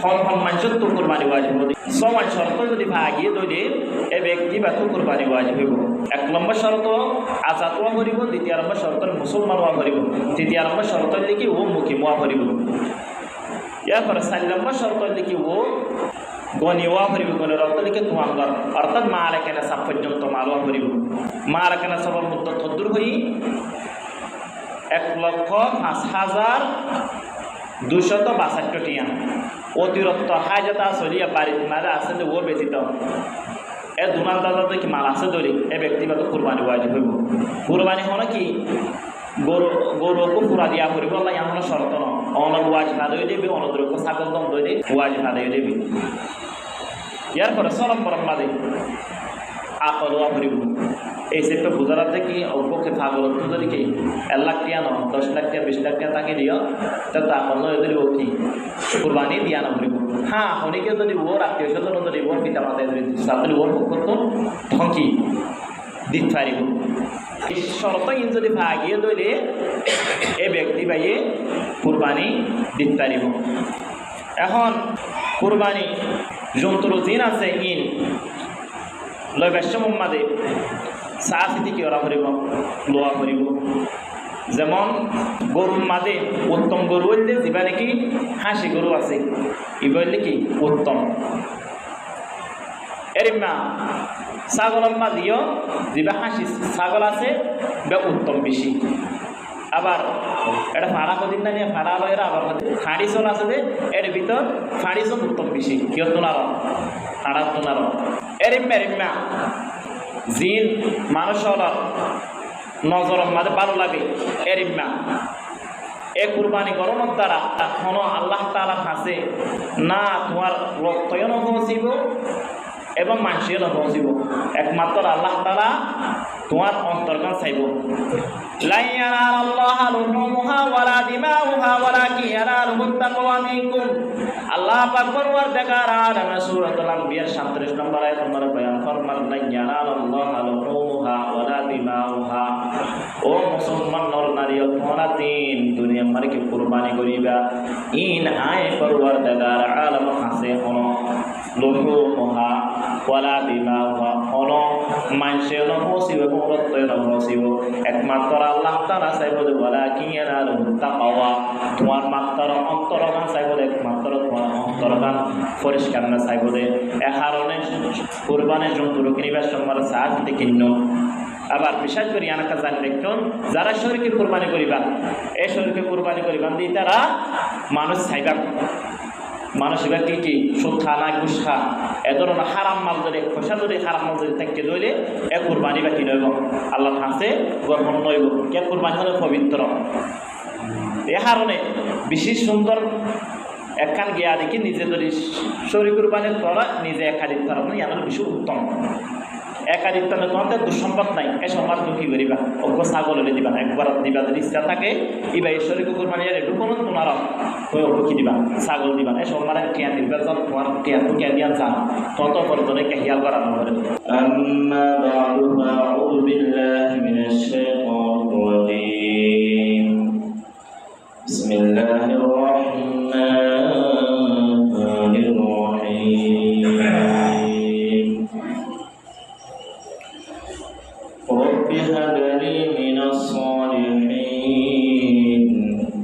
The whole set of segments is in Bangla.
হন মানুষের তো কুরবানি ওয়াজিব হবে। সমান শর্ত যদি ভাগিয়ে দইলে এ ব্যক্তি বা তো কুরবানি ওয়াজিব হইব। 1 নম্বর শর্ত আজাদ হওয়া করিব, 2 নম্বর শর্ত মুসলমান হওয়া করিব, 3 নম্বর শর্ত হইলে কি ও মুকিম হওয়া করিব। এরপরে 4 নম্বর শর্ত হইলে কি ও গনি হওয়া করিব। গনের অর্থ লিখে তোমার অর্থাৎ মালাকানা সাপ পর্যন্ত মাল হওয়া করিব। মালাকানা সবার মধ্যে তদ্দুর হই 1,05,262 টিয়া অতিরিক্ত হাজত আসলিয়া বাড়ির মারা আছে যে ও ব্যতীত এ দুনাল দাদা কি মাল আছে ধরি এ ব্যক্তিগত কুরবানি ওয়াজিব হইব। কুরবানি হলো কি গরুকে পুরা দিয়া করিব আল্লাহ এমন শর্ত ন অনর ওয়াজিব আদায় দেবে, অনদ্রব্য ছাগল দম দই ওয়াজিব আদায় দেবে। ইয়ার পরে 6 নম্বর মাদে আকল হওয়া করিব। এই সেটা বুঝার কি অল্পকে পাগল যদি কি 1 লাখ টিয়া ন 10 লাখ টিয়া 20 লাখ টিয়া তাকে দিও তা আকল নয় যদি ও কি কুরবানি দিয়া না করিব। হ্যাঁ অনেকে যদি ওর আত্মীয় স্বজন যদি ওর পিতা মাতা যদি ওর পক্ষ তো ঠকি দিতে পারিব। এই শর্ত যদি ভাগিয়ে দইলে এই ব্যক্তি বাইয়ে কুরবানি দিতে পারিব। এখন কুরবানি যন্ত্র জিন আছে ইন লয় ব্যস্য মোহাম্মদে চা চিতি কি ওরা করিব লোয়া করিব। যেমন গরুর মাঝে উত্তম গরু হইলে যেবা নাকি হাসি গরু আছে এবার হইলে কি উত্তম। এরিমা ছাগলের মাঝেও যেবা হাসি ছাগল আছে বা উত্তম বেশি। আবার এটা ফাড়া কদিন না নিয়ে ফাড়া লয়ের আবার ফাঁড়ি চল আছে যে এর ভিতর ফাঁড়ি চল উত্তম বেশি কিয় তোলার ফাড়ার তোলার এরিমা জিন মানুষ নজরের মাঝে ভালো লাগে এরিমা এ কুরবানি গরমের দ্বারা এখনো আল্লাহ তাআলা কাছে না তোমার রক্তও নপৌঁছিব এবং মানুষও নপৌঁছিব, একমাত্র আল্লাহ তাআলা তোমার অন্তরকান চাইব। লা ইয়ানালাল্লাহু লুহুমুহা ওয়ালা দিমাউহা ওয়ালাকিন ইয়ানালুহুত তাকওয়া মিনকুম। আল্লাহ পাক পরওয়ারদিগার আলাম সূরাতুল আম্বিয়ার 37 নম্বর আয়াত নম্বর বয়ান ফরমান লা ইয়ানালাল্লাহু লুহুমুহা ওয়ালা দিমাউহা। ও মুসলমান নর নারী তোমরা তিন দুনিয়া মারকে কুরবানি করিবা ইন আয় পরওয়ারদিগার আলাম কাছে হনো লুহুমুহা ওয়ালা দিমাউহা হনো মানুষের নপৌঁছিব এবং রক্তও নপৌঁছিব, একমাত্র আল্লাহ তাআলা চাইব যে ওয়ালাকিন ইয়ানালুহুত তাকওয়া তোমার মাত্র অন্তরগান চাইব, একমাত্র তোমার অন্তরগান পরিষ্কার না চাইব। এ কারণে কুরবানির জন্তু কিনিবার সময় সাহায্য কিন্ন। আবার বিশেষ করে এলাকা জানি দেখুন যারা শরীরকে কুরবানি করিবা এই শরীরকে কুরবানি করিবা দিয়ে তারা মানুষ চাইবা মানুষ এবার কি সুদ খা না ঘুষ খা এ ধরনের হারাম মাল যদি পয়সা যদি হারাম মাল যদি থাকতে দইলে এ কুরবানি বা কি নইব আল্লাহ হাসে গর্বন নইব কে কুরবানি হলে পবিত্র। এ কারণে বেশি সুন্দর একখান গিয়া দেখি নিজে যদি শরীর কুরবানি করা নিজে একাধিক করা মানে আমার বেশি উত্তম। একাধিকতা তোমাদের দুঃসম্পদ নাই এ সম্মান তুমি কি করিবা অজ্ঞ ছাগল হলে দিবা না, একবার দিবা যদি ইচ্ছা থাকে ইবা এই শরীর কুরবানি একটু কোনো তোমার ওই অজ্ঞ কি দিবা ছাগল দিবা না, এ সম্মানের কেয়া দিবা যখন তোমার কেয়া তো কেয়া দিয়া যা তত পর্যন্ত কেহিয়াল করা নয়। আম্মা বা'দু আউযু বিল্লাহি মিনাশ শাইতানির রাজীম। বিসমিল্লাহির রাহমানির রাহিম। رب هب لي من الصالحين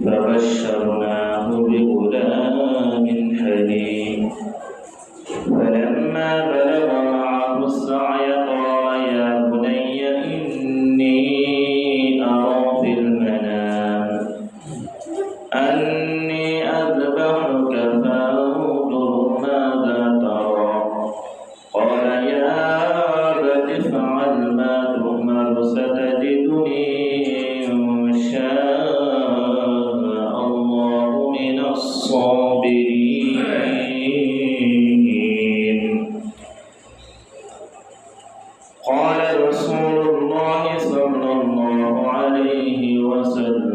فبشرناه بغلام حليم فلما بلغ معه السعي قال يا بني إني أرى في المنام أني أذبحك فانظر ماذا ترى قال يا أبت افعل ما تؤمر ستجدني إن شاء الله من الصابرين. قال رسول الله صلى الله عليه وسلم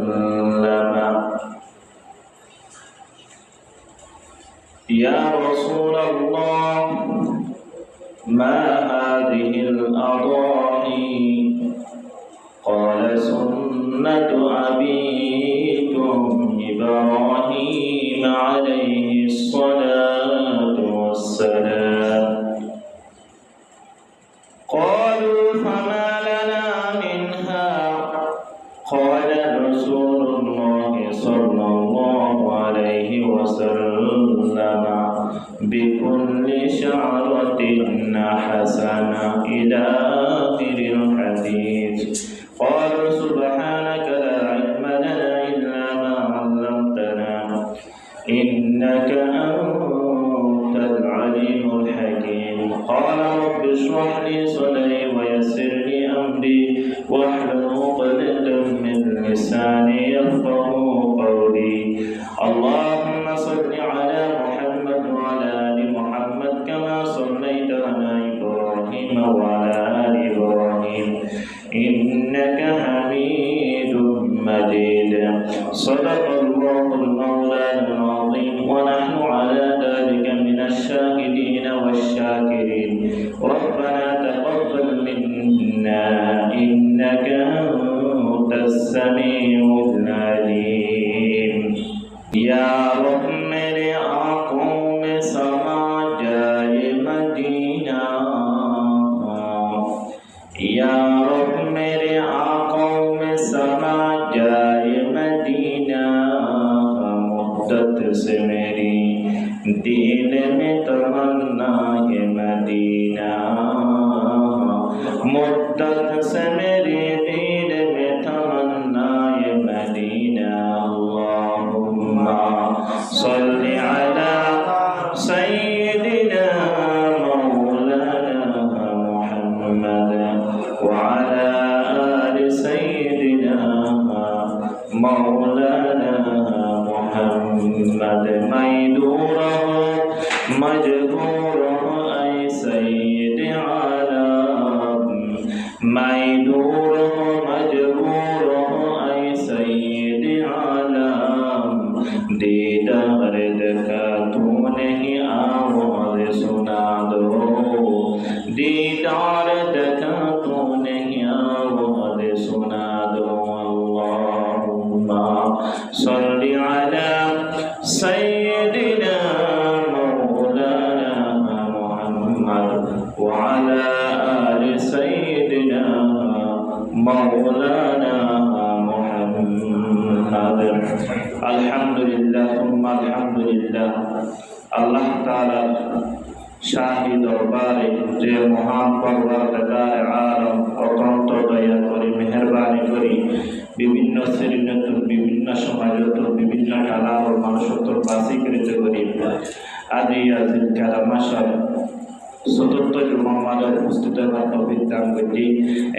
يا رسول الله ما هذه الأضاحي؟ قال سنة أبيكم إبراهيم عليه الصلاة بكل شعرة حسنة إلى آخر الحديث. قالوا سبحانك لا علم لنا إلا ما علمتنا إنك أنت العليم الحكيم. قال رب اشرح لي صدري ويسر لي أمري واحلل عقدة من لساني يفقهوا قولي. اللهم صل على محمد وعلى آل محمد كما صليت على إبراهيم وعلى آل إبراهيم إنك حميد مجيد. صدق الله المولى العظيم ونحن على ذلك من الشاهدين والشاكرين. ربنا تقبل منا إنك أنت السميع العليم. या रब मेरे आँखों में समा जाए मदीना, या रब मेरे आँखों में समा जाए मदीना, मुद्दत से मेरी दिल में तमन्ना है मदीना, मुद्दत से मेरे दिल में तमन्ना है मदीना। صل على سيدنا مولانا محمد وعلى آل سيدنا مولانا محمد ميدورا مجبورا أي سيد عالم ميدورا مجبورا أي سيد عالم दीदार देखा तू नहीं आवाज़ सुना दो, दीदार देखा तू नहीं आवाज़ सुना दो। अल्लाहुम्मा सल्ली अला सय्यिदिना मौलाना मुहम्मद व अला आलि सय्यिदिना मौलाना मुहम्मद। अल्हम्दुलिल्लाह सुम्मा अल्हम्दुलिल्लाह। अल्लाह ताला शाही दरबारे जे महान परवरदिगार आलम অত্যন্ত দয়া করে মেহেরবানি করে বিভিন্ন শ্রেণীর বিভিন্ন সমাজত বিভিন্ন কালার মানুষত্ব বাসীকৃত করে আদি আজিল কালামাশাল চতুর্থ জুমার উপস্থিত তৌফিক দান করতে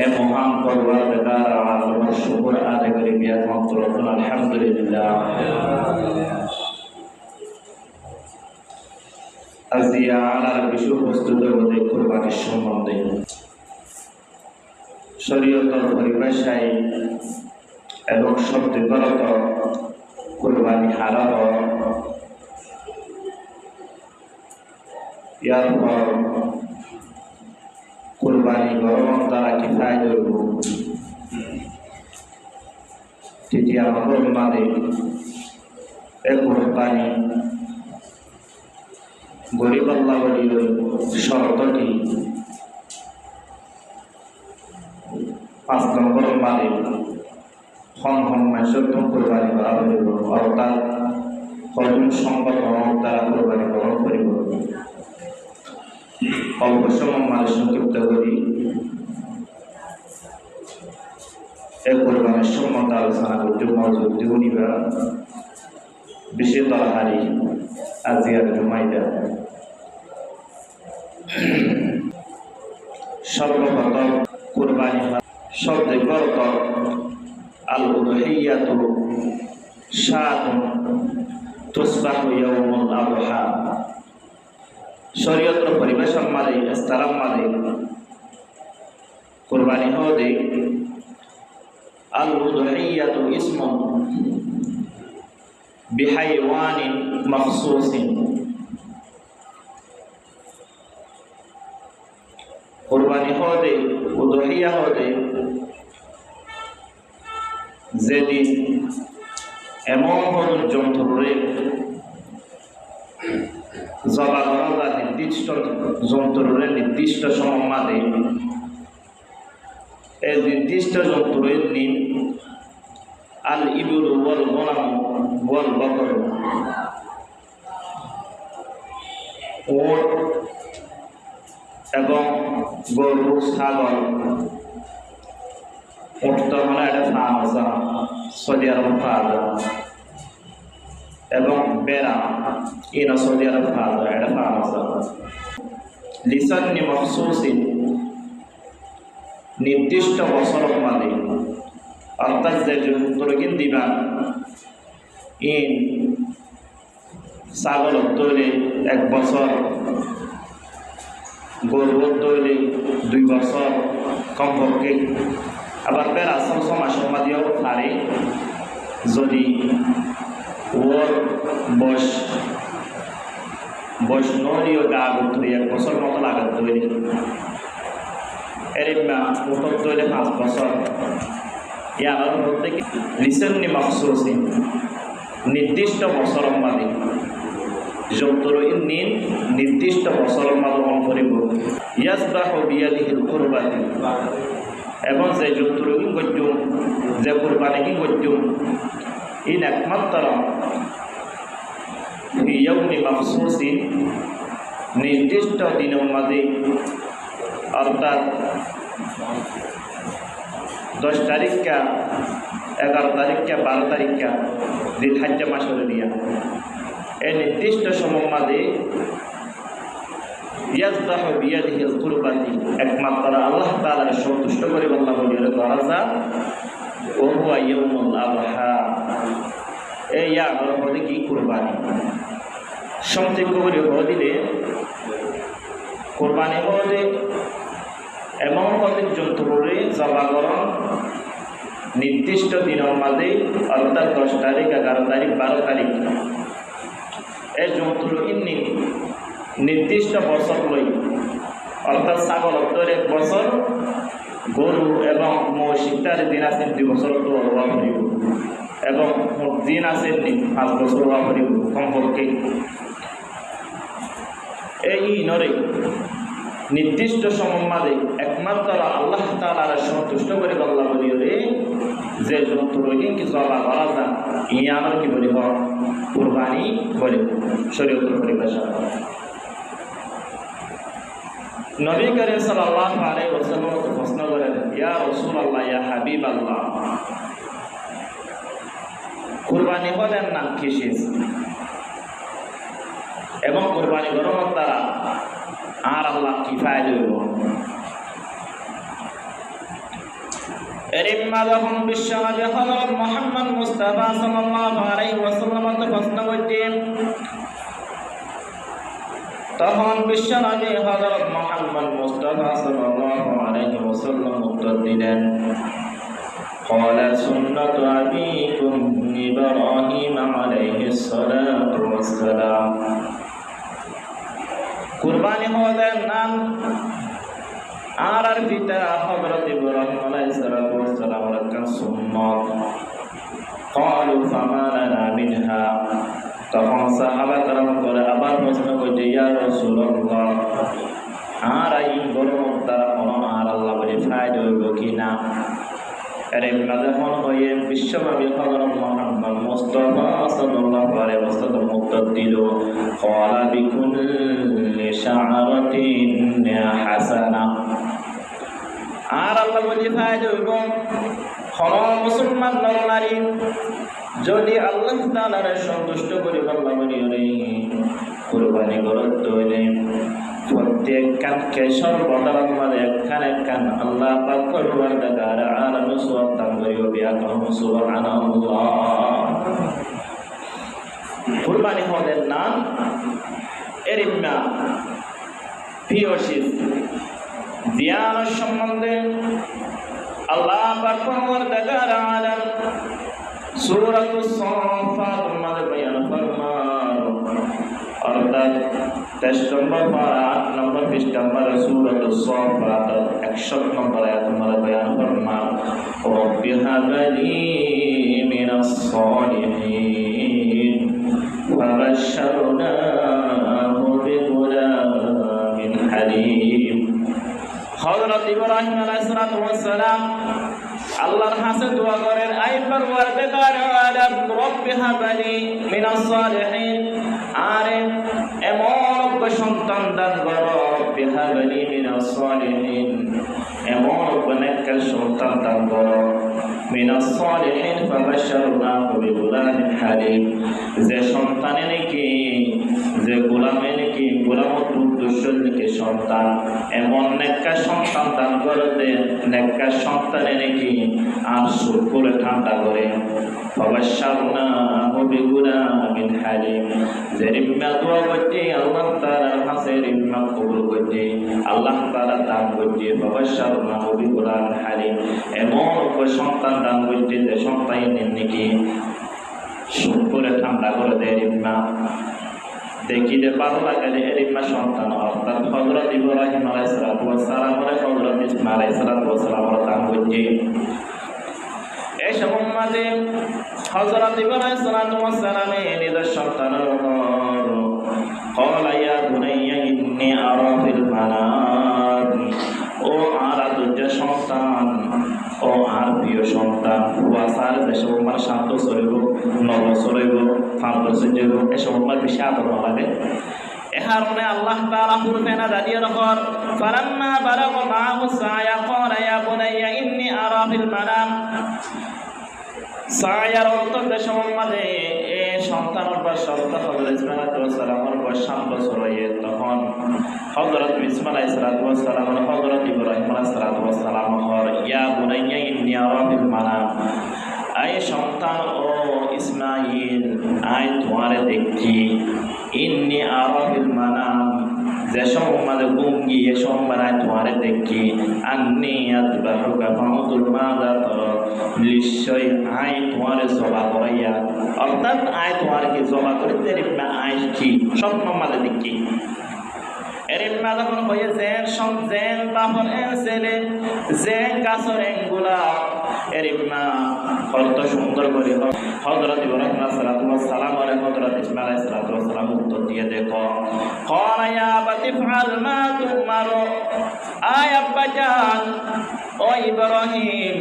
এ মহান পরওয়ারদিগার আলমের শুকর আদায় করে বিয়ার মন্ত্র আলহামদুলিল্লাহ। আজি আলার বিষয় প্রস্তুত হতে কুরবানির সম্বন্ধে শরীয়তের পরিভাষায় এবং শব্দগত কুরবানি হারাম ইয়ার পর কুরবানি গরম দ্বারা কি ফায়দা হইব তৃতীয় নম্বর মানে এ কুরবানি গরিব আল্লাহ বলির শর্তটি। 5 নম্বর মানে হন মাসের কুরবানি করা হইব অর্থাৎ কজন সম্পদ দ্বারা কুরবানি গ্রহণ করিব। অল্প সময় মানুষ সংক্ষিপ্ত করি এ কুরবানির সম্বন্ধে আলোচনা করতে মজুদ দিবা বিশেষ তরহারি আজিয়ার জুমাইদা। সর্বপ্রথম কুরবানি শব্দের অর্থ আল উদহিয়াতু শাতুন তুসবাহু ইয়াউমুল আদহা। শরীয়তের পরিভাষা মাঝে ইসলাম মাঝে কুরবানি হতে আল উদহিয়াতু ইসমুন বিহাইওয়ানিন মখসুসিন। কুরবানি হতে উদহিয়া হতে যেদিন এমন কোন জন্তুরে জবা করা নির্দিষ্ট জন্তুরে নির্দিষ্ট সময় মাঝে এই নির্দিষ্ট জন্তুরের দিন আল ইবুল ওয়াল গনাম ওয়াল বকর উট এবং গরু ছাগল। উট তো মানে এটা ফার্ম আছে সৌদি আরব পাওয়া এবং বেড়া ইন সৌদি আরব পাওয়া এটা ফার্ম আছে। লিসান্নি মখসুসিন নির্দিষ্ট বছর মানে অর্থাৎ যে যন্ত্রগিন দিবা ইন ছাগল তৈরি 1 বছর, গরু তৈরি 2 বছর কমপক্ষে। আবার বেড়া মাসের মাঝেও পারে যদি ওর বয়স নদীও আগত তৈরি 1 বছর মতো আগত তৈরি। এরিমা উঠত তৈরি 5 বছর। ইয়ার মধ্যে লিসেননি মখসুসি নির্দিষ্ট বছর মাঝে যন্ত্র নিন নির্দিষ্ট বছর মাঝে অন্তরিব ইয়াসবাহু বিয়াদিহিল কুরবাতি এবং যে যন্ত্র গজ্জুম যে কুরবানি গজ্জুম ইন একমাত্র ইয়াউমি মখসুসি নির্দিষ্ট দিনের মাঝে অর্থাৎ 10 তারিখ কা 11 তারিখ কা 12 তারিখ কা জিলহজ্জা মাসের দিয়া এই নির্দিষ্ট সময় মাঝে ইয়াজদাহু বিয়াদিহিল কুরবাতি একমাত্র আল্লাহ তাআলার সন্তুষ্ট করে আল্লাহ বলিয়ে দরাজা ও হুয়া ইয়াউমুল আযহা। এই ইয়ার মধ্যে কি কুরবানি সংক্ষেপ করে দিলে কুরবানি হলে এমন পদের যন্ত্রে জবাগরণ নির্দিষ্ট দিনের মাঝে অর্থাৎ 10 তারিখ 11 তারিখ 12 তারিখ এই যন্ত্র নির্দিষ্ট বছর লই অর্থাৎ ছাগল 1 বছর, গরু এবং মহিষ ইত্যাদি দিন আছে 2 বছর তো হওয়া করিব এবং দিন আছে 5 বছর হওয়া করিব কমপক্ষে। এই নরে নির্দিষ্ট সময় মাঝে একমাত্র আল্লাহ তাআলার সন্তুষ্ট করে আল্লাহ বলিয়ে যে যন্ত্র কি জবা করা যায় ইয়ানোর কি বলি হয় কুরবানি বলে শরীয়তের পরিভাষা। নবী করিম সাল্লাল্লাহু আলাইহি ওয়াসাল্লাম প্রশ্ন করেন, ইয়া রাসূলুল্লাহ ইয়া হাবিবাল্লাহ, কুরবানি হলেন নাম কিসের এবং কুরবানি করার দ্বারা আর আল্লাহ কি ফায়দা হইব? এরিম্মা যখন বিশ্বনবী হযরত মুহাম্মদ মুস্তাফা সাল্লাল্লাহু আলাইহি ওয়াসাল্লাম প্রশ্ন করতেন তখন বিশ্বনবী হযরত মুহাম্মদ মুস্তাফা সাল্লাল্লাহু আলাইহি ওয়াসাল্লাম উত্তর দিলেন, قال سنة أبيكم إبراهيم عليه الصلاة والسلام। কুরবানি হলেন নাম আর পিতা হযরত ইব্রাহিম আলাইহিস সালাম এর সুন্নাত। قالوا فما لنا منها। তখন সাহাবা کرام করে আবার প্রশ্ন করতে, ইয়া রাসূলুল্লাহ, আর এই গরম দ্বারা কোনো আর আল্লাহ বলে ফায়দা হইব কিনা? এর যখন হয়ে বিশ্বনবী হযরত মুহাম্মদ মুস্তাফা সাল্লাল্লাহু আলাইহি ওয়াসাল্লাম উত্তর দিল, ক্বালা বিকুল্লি শা'রাতিন হাসানা। আর আল্লাহ বলে ফায়দা হইব কোন মুসলমান নারী যদি আল্লাহ তাআলার সন্তুষ্ট করে আল্লাহ বলি কুরবানি করতে হইলে প্রত্যেক কানকে সর্বদার মানে একখান আল্লাহ পাক পরওয়ারদিগার আলাম সুবহান করিও বিয়া কম সুবহানাল্লাহ। কুরবানি হলেন নাম এরিম্মা পিওশিস ধ্যান সম্বন্ধে আল্লাহ পাক পরওয়ারদিগার আলাম সূরাতুস সাফাত মধ্যে বয়ান ফরমান অর্থাৎ 23 নম্বর পারা 8 নম্বর পৃষ্ঠা নম্বর সূরাতুস সাফাত 61 নম্বর আয়াত মধ্যে বয়ান ফরমান, রব্বি হাবলি মিনাস সালিহিন ফাবাশশারনাহু বিগুলামিন হালিম। হযরত ইব্রাহিম আলাইহিস সালাম আল্লাহর কাছে দোয়া করেন, আই পরওয়ারদিগার আলাম রব্বি হাবলি মিনাস সালিহিন, আরে এমন সন্তান দান করো বিহাবলি মিনাস সালিহিন এমন নেককার সন্তান দান করো মিনাস সালিহিন ফাবাশশারনাহু বিগুলামিন হালিম যে সন্তানে নাকি যে গোলামে নাকি গোলামত উদ্দেশ্যের নাকি সন্তান এমন নেককার সন্তান দান করতে নেককার সন্তানে নাকি আর সুখ করে ঠান্ডা করে ফাবাশশারনাহু বিগুলামিন হালিম যে রিম্মা দোয়া করতে আল্লাহ তাআলার কাছে রিম্মা কবুল করতে আল্লাহ তাআলা দান করতে ফাবাশশারনাহু বিগুলামিন হালিম এমন সন্তান দান করতে যে সন্তানের নাকি সুখ করে ঠান্ডা করে দেয় রিম্মা দেখিতে ভালো লাগে যে রিম্মা সন্তান অর্থাৎ হযরত ইব্রাহিম আলাইহিস সালাতু ওয়াস সালাম হযরত ইসমাঈল আলাইহিস সালাতু ওয়াস সালাম দান করতে এই সম্মানে হযরত ইব্রাহিম আলাইহিস সালাতু ওয়াস সালামের নিজের সন্তানের উপর ক্বালা ইয়া বুনাইয়া ইন্নী আরা ফিল মানাম ও আর আদর্য সন্তান ও আর প্রিয় সন্তান ওয়াসার দেশে আমার শান্ত চলিব নব চলিব শান্ত চলিব এসব আমার বেশি আদর লাগে এহার মনে আল্লাহ তাআলা হুরফেনা দাঁড়িয়ে রাখর ফালাম্মা বালাগ মাহু সায়া ক্বালা ইয়া বুনাইয়া ইন্নী আরা ফিল মানাম সায়ার অন্তর দেশে মধ্যে এ সন্তানের বয়স হযরত ইসমাঈল আলাইহিস সালামের বয়স 7 বছর হয়ে তখন হযরত ইসমাঈল আলাইহিস সালাম হযরত ইব্রাহিম আলাইহিস সালাম হর ইয়া বুনাইয়া ইন্নী আরা ফিল মানাম আয় সন্তান ও ইসমাঈল আয় তোমারে দেখি ইন্নী আরা ফিল মানাম যে সম্মানে গুঙ্গি এ সম্মানে তোমারে দেখি আন্নী আযবাহুকা ফাউতুল মাযা তারা নিশ্চয় আয় তোমারে জবা করাইয়া অর্থাৎ আয় তোমারকে জবা করিতে রিম্মা আয় কি স্বপ্ন মালে দেখি এরিম্মা যখন হয়ে জেন বাপর ছেলে জেন গাছর এঙ্গুলা এরিম্মা কত সুন্দর করে হযরত ইব্রাহিম আলাইহিস সালাম আর হযরত ইসমাঈল আলাইহিস সালাম উত্তর দিয়ে দেখো ক্বালা ইয়া আবাতি ফাআল মা তুমারু আয় আব্বাজান ও ইব্রাহিম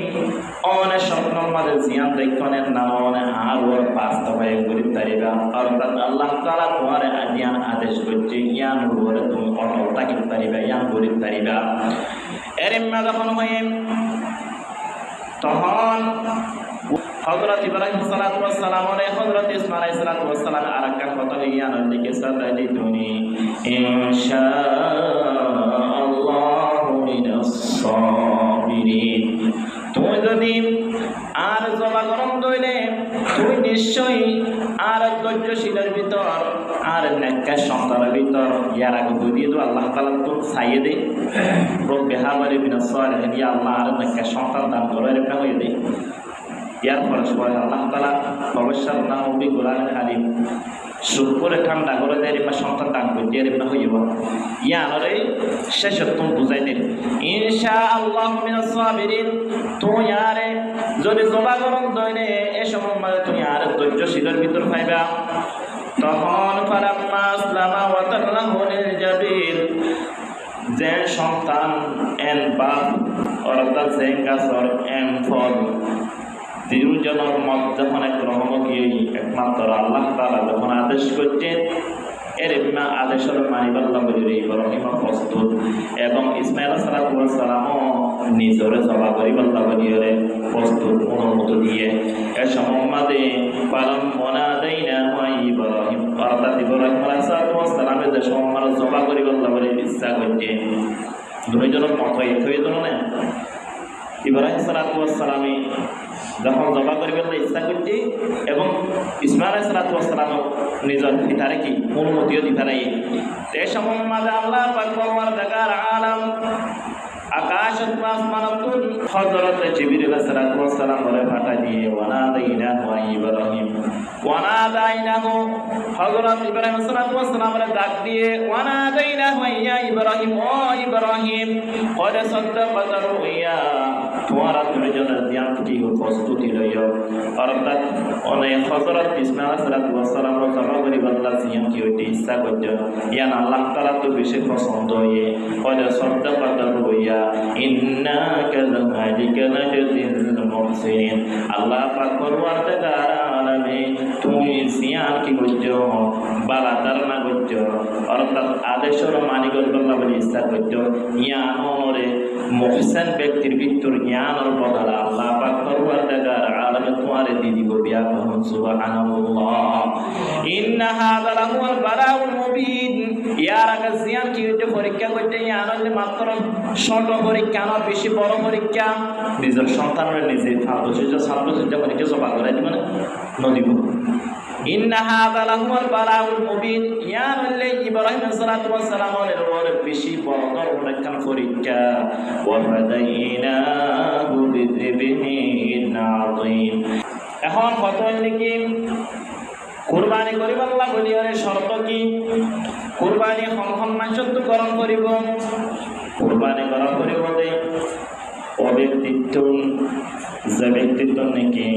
অনে স্বপ্ন মাঝে জিয়ান দেখনের নাম অনে আর ওর বাস্তবায়ন করি তারিবা অর্থাৎ আল্লাহ তাআলা তোমার আদিয়ান আদেশ করছে ইয়ান ওরে তুমি অটল থাকিতে পারিবা ইয়ান করি তারিবা এরিম্মা যখন হয়ে তখন হযরত ইব্রাহিম সালাতু ওয়াস সালাম আর হযরত ইসমাঈল সালাতু ওয়াস সালাম আরেকটা কথা ইয়ান দিকে সাদালি তুমি ইনশাআল্লাহু মিনাস সাবিরিন তুমি যদি আর জবা গরম দইলে তুমি নিশ্চয়ই আর ধৈর্যশীলের ভিতর আর নেককার সন্তানের ভিতর ইয়ার আগে দুই তো আল্লাহ তাআলা তো চাইয়ে দে রব্বি হাবলি মিনাস সালিহিন ইয়া আল্লাহ আর নেককার সন্তান দান করো এরকম হয়ে দে ইয়ার পরে সবাই আল্লাহ তাআলা ফাবাশশারনাহু বিগুলামিন হালিম সুখ করে ঠান্ডা করে দেয় রিম্মা সন্তান দান করতে রিম্মা হইব ইয়ানরে শেষত তুমি বুঝাই দিন ইনশাআল্লাহু মিনাস সাবিরিন তুমি আরে যদি জবা গরম দইলে এ সময় মানে তুমি আর ধৈর্যশীলের ভিতর পাইবা তখন ফালাম্মা আসলামা ওয়া তাল্লাহু লিল জাবির যে সন্তান এন বাপ অর্থাৎ যে গাছর এন ফল দুজনের মধ্যে যখন এক রহমতী একমাত্র আল্লাহ তাআলা যখন আদেশ করছেন এরিম্মা আদেশের মানিবাল্লাহ বলি ইব্রাহিম প্রস্তুত এবং ইসমাঈল সালাতু ওয়াস সালামও নিজরে জবা করিবাল্লাহ বলিরে প্রস্তুত অনুমতি দিয়ে এ সম্মাদে পালন মনাদাইনা ওয়া ইব্রাহিম অর্থাৎ ইব্রাহিম সালাতু ওয়াস সালামের যে সম্মান জবা করিবাল্লাহ বলি ইচ্ছা করছে দুইজনের মত এক হয়ে গেল না ইব্রাহিম সালাতু ওয়াস সালামে যখন জবা করিবেন ইচ্ছা করছি এবং ইসমাঈল সালাতু ওয়াস সালাম নিজের পিতারে কি অনুমতিও দিতে নাই এই সময় মাঝে আল্লাহ পাক পরওয়ারদিগার আলাম আকাশ আসমানাতুল হযরত জিবরিল সালাতু ওয়াস সালাম বলে পাঠা দিয়ে ওয়ানাদাইনাহু ইব্রাহিম ওয়ানাদাইনাহু হযরত ইব্রাহিম সালাতু ওয়াস সালাম বলে ডাক দিয়ে ওয়ানাদাইনাহু ইয়া ইব্রাহিম ও ইব্রাহিম কদ সাদ্দাকাতা রুইয়া তোমারা দুইজনের জ্ঞানটি প্রস্তুতি লইও অর্থাৎ অনেক হযরত ইসমাঈল সালাতু ওয়াস সালাম জবা করিবাল্লাহ সিয়াম কি হইতে ইচ্ছা করছে ইয়ান আল্লাহ তাআলা তো বেশি পছন্দ হয়ে কদ সাদ্দাকাতা রুইয়া ইন্নাকা লাযালিকা নাজজিল মুহসিনিন আল্লাহ পাক পরওয়ারদিগার আলমে তুমি জিয়ান কি করছো বালা ধারণা করছো অর্থাৎ আদেশের মানিকল্লা বলে ইচ্ছা করছো জ্ঞান অনরে মুহসেন ব্যক্তির ভিতর জ্ঞানের বদলা আল্লাহ পাক করবার দেখার আলমে তোমারে দি দিব বিয়া কহন সুবহানাল্লাহ ইন্না হাযা লাহুল বালাউল মুবিন ইয়ার আগে জিয়ান কি হইতে পরীক্ষা করতে জ্ঞান হইলে মাত্র ছোট পরীক্ষা না বেশি বড় পরীক্ষা নিজের সন্তানের নিজে ছাত্র পরীক্ষা সভা করে দিবে না নদীব ইন্না হাযা লাহুল বালাউল মুবিন ইয়ান হইলে ইব্রাহিম সাল্লাল্লাহু আলাইহি ওয়াসাল্লামের বেশি বড় ধরনের পরীক্ষা ওয়া ফাদাইনাহু বিযিবহিন আযীম এখন কত হইলে কি কুরবানি করিব আল্লাহ বলিয়ারে শর্ত কি কুরবানি সম্মানযুক্তকরণ করিব কুরবানি করা করিব দে অব্যক্তিত্ব যে ব্যক্তিত্ব নাকি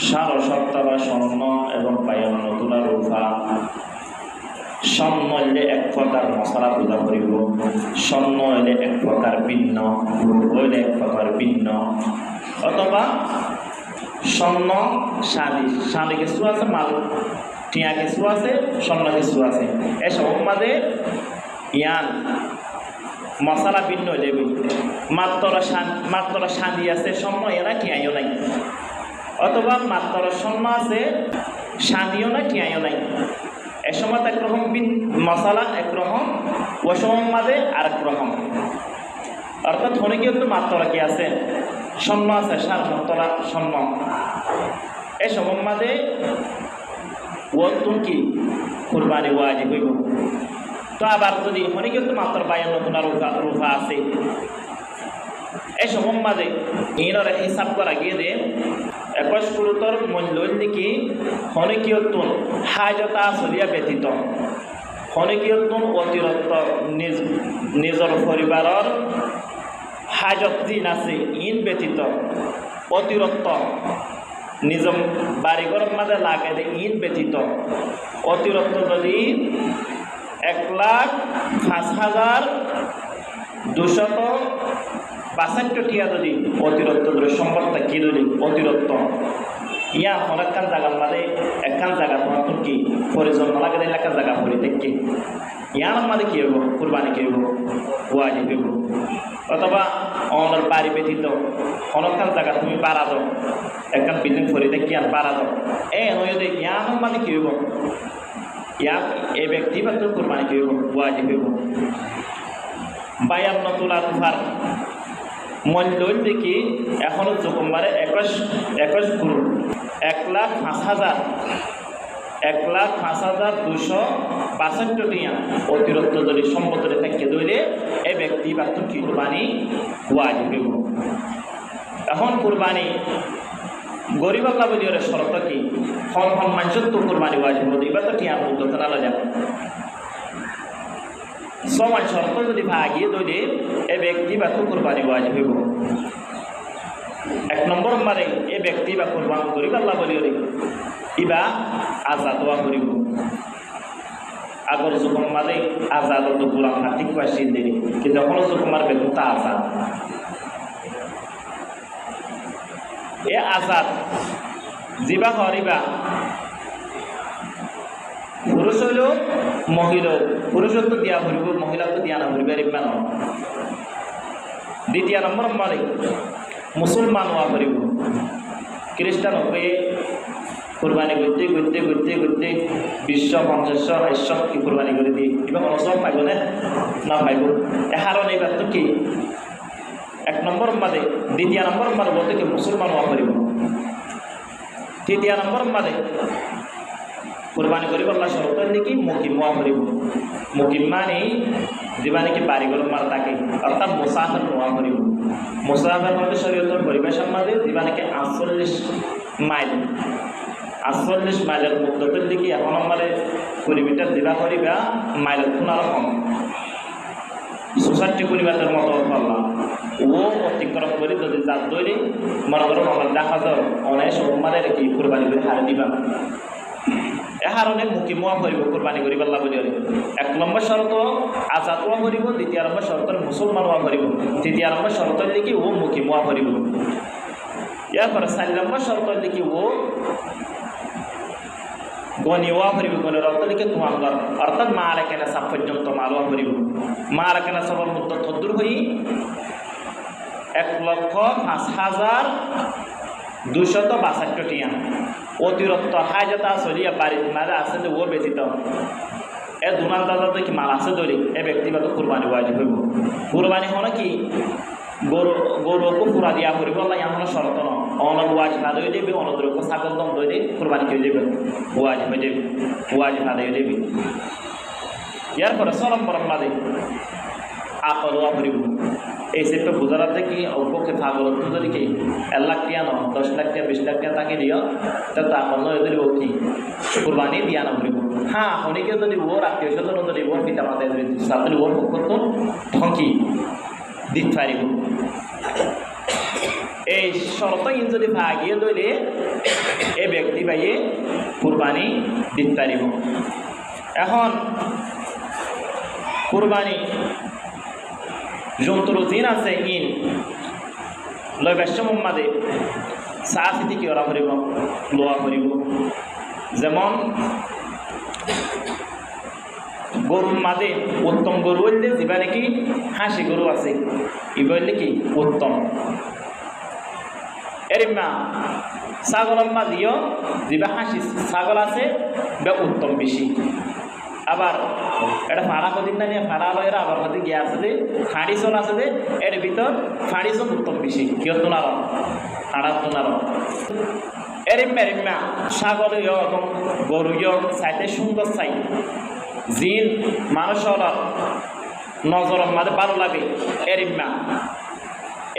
সার সপ্তাহ স্বর্ণ এবং পায়ন তুলা রূপা স্বর্ণ হইলে এক প্রকার মশলা পূজা করিব স্বর্ণ হইলে এক প্রকার ভিন্ন রূপ হইলে এক প্রকার ভিন্ন অথবা স্বর্ণ সাদি কিছু আছে মাল টিয়া কিছু আছে স্বর্ণ কিছু আছে এসব মাঝে ইয়ান মশলা ভিন্ন হয়ে যাবে মাত্র সাদি আছে স্বর্ণ এরা টিয়াইও নাই অথবা মাত্র স্বর্ণ আছে সাদিও নাই টিয়াইও নাই এ সময় একরকম মশলা একরকম ও সময় মাঝে আর একরকম অর্থাৎ অনেকেও তো মাত্রা কি আছে স্বর্ণ আছে সারা স্বর্ণ এ সময় মাঝে ও তুমি কি কুরবানি ওয়াজিব হইব তো আবার যদি অনেকেও তো মাত্র 52 রূপা আছে এই সময় মাঝে এর হিসাব করা গিয়ে দে 21 কুলতর মূল্য দেখি অনেকীয়ত্তন হাজতা চলিয়া ব্যতীত অনেকীয়ত্তন অতিরিক্ত নিজের পরিবারের হাজত দিন আছে ইন ব্যতীত অতিরিক্ত নিজ বাড়িঘর মাঝে লাগে দে ইন ব্যতীত অতিরিক্ত যদি 1,05,262 টিয়া যদি অতিরিক্ত সম্পদটা কি যদি অতিরিক্ত ইয়া অনেকখান জায়গার মাঝে একখান জায়গা তোমার তোর কি প্রয়োজন না লাগে এলাকার জায়গা পড়ে দেখি ইয়ার মাঝে কী হইব কুরবানি কী হইব ওয়াজিব হইব অথবা অনর বাড়ি ব্যতীত অনেকখান জায়গা তুমি পাড়া দাও একখান বিল্ডিং পড়ে দেখি আর পাড়া দাও নয় ইয়ার মাঝে কী হইব ইয়াক এই ব্যক্তি বা তোর কুরবানি কী হইব ওয়াজিব হইব 52 তোলা রূপার মূল্য দেখি এখনো জুকুম্বারে 21 গুরু 1,05,262 টিয়া অতিরিক্ত যদি সম্পদের থেকে ধরে এই ব্যক্তি বা তোর কি কুরবানি ওয়াজিব হইব এখন কুরবানি গরিব আল্লাহ বলিওর শর্ত কি সম্মানযুক্ত কুরবানি ওয়াজিব হইব এবার তো টিয়া মূল্য তো না যাব সমান শর্ত যদি ভাগিয়ে ধরে এ ব্যক্তি বা তো কুরবানি ওয়াজিব হইব 1 নম্বর মানে এ ব্যক্তি বা কুরবান গরিব আল্লাহ বলিওরে ইবা আজাদ হওয়া করিব আগর যুগম মাঝে আজাদ তো গোলাম হাতিক পাশি দেরি কিন্তু এখনো যুগমার বেতন তা আজাদ এ আজাদ জিবা হরিবা পুরুষ হইল মহিলা পুরুষের তো দিয়া ভরিব মহিলা তো দিয়া না ভরিবার ইমান দ্বিতীয় নম্বর মানে মুসলমান হওয়া ভরিব খ্রিস্টান হয়ে কুরবানি করতে করতে করতে করতে 250 কি কুরবানি করে দিয়ে এবার অনসব পাইব না পাইব এহারণ এবার তো কি 1 নম্বর মাঝে দ্বিতীয় নম্বর মাঝে বলতে কি মুসলমান হওয়া ভরিব তৃতীয় নম্বর মাঝে কুরবানি করিব আল্লাহ শরত নাকি মুকিম হওয়া ভরিব মুকিম মানে যেবা নাকি বাড়িঘর মার থাকে অর্থাৎ মুসাফির হওয়া ভরিব মুসাফির মধ্যে শরীয়তের পরিবেশের মাঝে যেবা নাকি 48 মাইল 48 মাইলের মধ্যতের দিকে এখন আমাদের 20 মিটার দিবা করিবা মাইল কোনার কম 66 কিলোমিটার মতো পারলাম ও অতিক্রম করে যদি যার দৈরে মনে করো আমার দেখা যাও অনেক সম্মানের কি কুরবানি করে হারে দিবা এ কারণে মুকিমোয়া করিব কুরবানি করিব আল্লাহ বলি 1 নম্বর শর্ত আজাদ হওয়া করিব দ্বিতীয় নম্বর শর্ত মুসলমান হওয়া করিব তৃতীয় নম্বর শর্ত দিকে ও মুকিমোয়া করিব ইয়ার পরে 4 নম্বর শর্ত লিখি ও গনিওয়া করিব গনের অর্থ লিখে তোমার অর্থাৎ মালাকানা সাপ পর্যন্ত মালওয়া করিব মালাকানা সবার মধ্যে তদ্দুর হই 1,05,262 টিয়া অতিরিক্ত হাজতা চলিয়া বাড়ির মাঝে আছে যে ও ব্যতীত এ দুনান দাদা কি মাল আছে ধরি এ ব্যক্তিগত কুরবানি ওয়াজিব হইব কুরবানি হলো কি গরুকে পুরা দিয়া করিব এমন শর্ত ন অনর ওয়াজিব আদায় হয়ে যাবে অনদ্রব্য ছাগল দম ধরে কুরবানি হয়ে যাবে ওয়াজিব হয়ে যাবে ওয়াজিব আদায় হয়ে যাবে ইয়ার পরে 6 নম্বর বাদে আকল ওয়া করিব এই সেটা বোঝাতে কি অল্পকে ছাগল যদি কি 1 লাখ টিয়া ন 10 লাখ টিয়া 20 লাখ টিয়া তাকে দিও তা আকল নয় যদি ও কি কুরবানি দিয়া না করিব হ্যাঁ অনেকে যদি ওর আত্মীয় স্বজন যদি ওর পিতা মাতা যদি সাথে ওর পক্ষ তো ঠকি দিতে পারিব এই শর্ত যদি ভাগিয়ে দইলে এই ব্যক্তি ভাইয়ে কুরবানি দিতে পারিব এখন কুরবানি জন্তুর দিন আছে ইন লয়বাস্য মোহাম্মদে সাফিতি কি ওরা করিব লোয়া করিব যেমন গরুর মাঝে উত্তম গরু হইলে যেবা নাকি হাসি গরু আছে ইবা হইলে কি উত্তম এরিমা ছাগলের মাঝেও যেবা হাসি ছাগল আছে বা উত্তম বেশি আবার এটা ফাড়া কদিন না নিয়ে ফাড়া লয়ের আবার হতে গিয়ে আছে যে ফাঁড়ি চল আছে যে এর ভিতর ফাঁড়ি চল উত্তম বেশি কিয় তোলার ফাড়া তোলার এরিমা ছাগল এবং গরু চাইতে সুন্দর চাই জিন মানুষের নজরের মাঝে ভালো লাগে এরিমা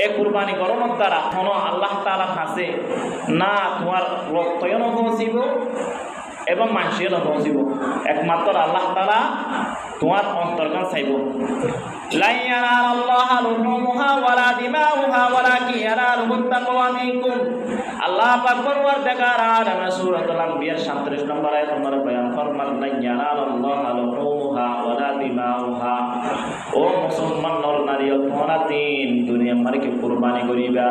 এ কুরবানি গরমের দ্বারা কোনো আল্লাহ তাআলা কাছে না তোমার রক্তও নপৌঁছিব এবং মানুষেও নপৌঁছিব একমাত্র আল্লাহ তাআলা তোমার অন্তর্গান চাইব লা ইয়ানালাল্লাহু লুহুমুহা ওয়ালা দিমাউহা ওয়ালাকিন ইয়ানালুহুত তাকওয়া মিনকুম আল্লাহ পাক পরওয়ারদিগার আলাম সূরাতুল আম্বিয়া 37 নম্বর আয়াত নম্বর বয়ান ফরমান লা ইয়ানালাল্লাহু লুহুমুহা ওয়ালা দিমাউহা ও মুসলমান নর নারী তোমরা তিন দুনিয়া মারে কি কুরবানি করিবা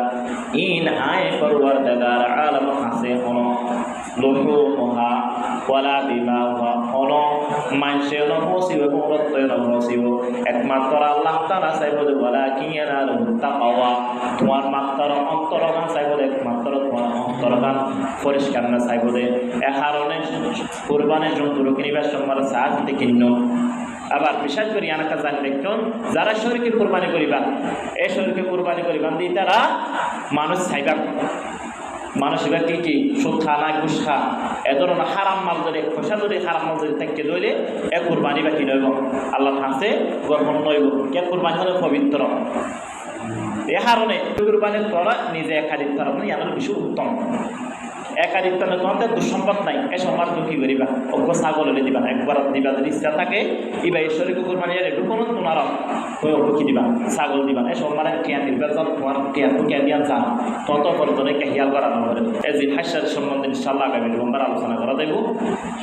ইন আয় পরওয়ারদিগার আলাম কাছে হলো লুহুমুহা ওয়ালা দিমাউহা হলো মানুষেও নপৌঁছিব এবং রক্তও নপৌঁছিব একমাত্র আল্লাহ তাআলা চাইব যে ওয়ালাকিন ইয়ানালুহুত তাকওয়া তোমার মাত্র অন্তরগান চাইব একমাত্র তোমার অন্তরগান পরিষ্কার না চাইব যে এ কারণে কুরবানির জন্তুর কিনিবার সময় সাহায্যতে কিন্ন আবার বিশেষ করে আনাকা জানি দেখুন যারা শরীরকে কুরবানি করিবা এই শরীরকে কুরবানি করিবা দিয়ে তারা মানুষ চাইবা মানুষ এবার কি সুদ খা না ঘুষ খা এ ধরনের হারাম মাল যদি খোসা যদি হারাম মাল যদি থাকতে দইলে এ কুরবানি বা কি নইব আল্লাহ হাসে গর্বন নইব কে কুরবানি হলে পবিত্র এ কারণে কুরবানির করা নিজে একাধিক করা ইয়ানোর বেশি উত্তম একাধিক তোমাদের দুঃসম্পদ নাই এ সবার কি করিবা অজ্ঞ ছাগল হলে দিবা একবার দিবা যদি ইচ্ছা থাকে ইবা ঈশ্বরী কুরবানি একটু কোনো তোমার ওই অজ্ঞ কি দিবা ছাগল দিবা এ সবার কেয়া দিবা তোমার কেয়া দিয়া যা তত পর্যন্ত কেহিয়াল করা নগরে এই যে হাস্যার সম্বন্ধে ইনশাআল্লাহ আগামী নম্বর আলোচনা করা দেব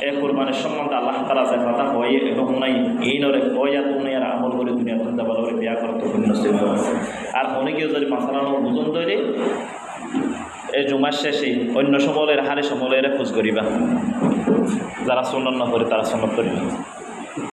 এই কুরবানির সম্বন্ধে আল্লাহ তাআলা যে কথা হয় এবং নাই এই নরে হইয়া তুমি আর আমল করে দুনিয়া চিন্তা ভালো করে বিয়া করতে নসিব আর অনেকেও যদি মাসালানো বুঝন তৈরি এই জুমার শেষে অন্য সমলের হারে সমলের খোঁজ করিবা যারা সুন্নত না করে তারা সুন্নত করিবা।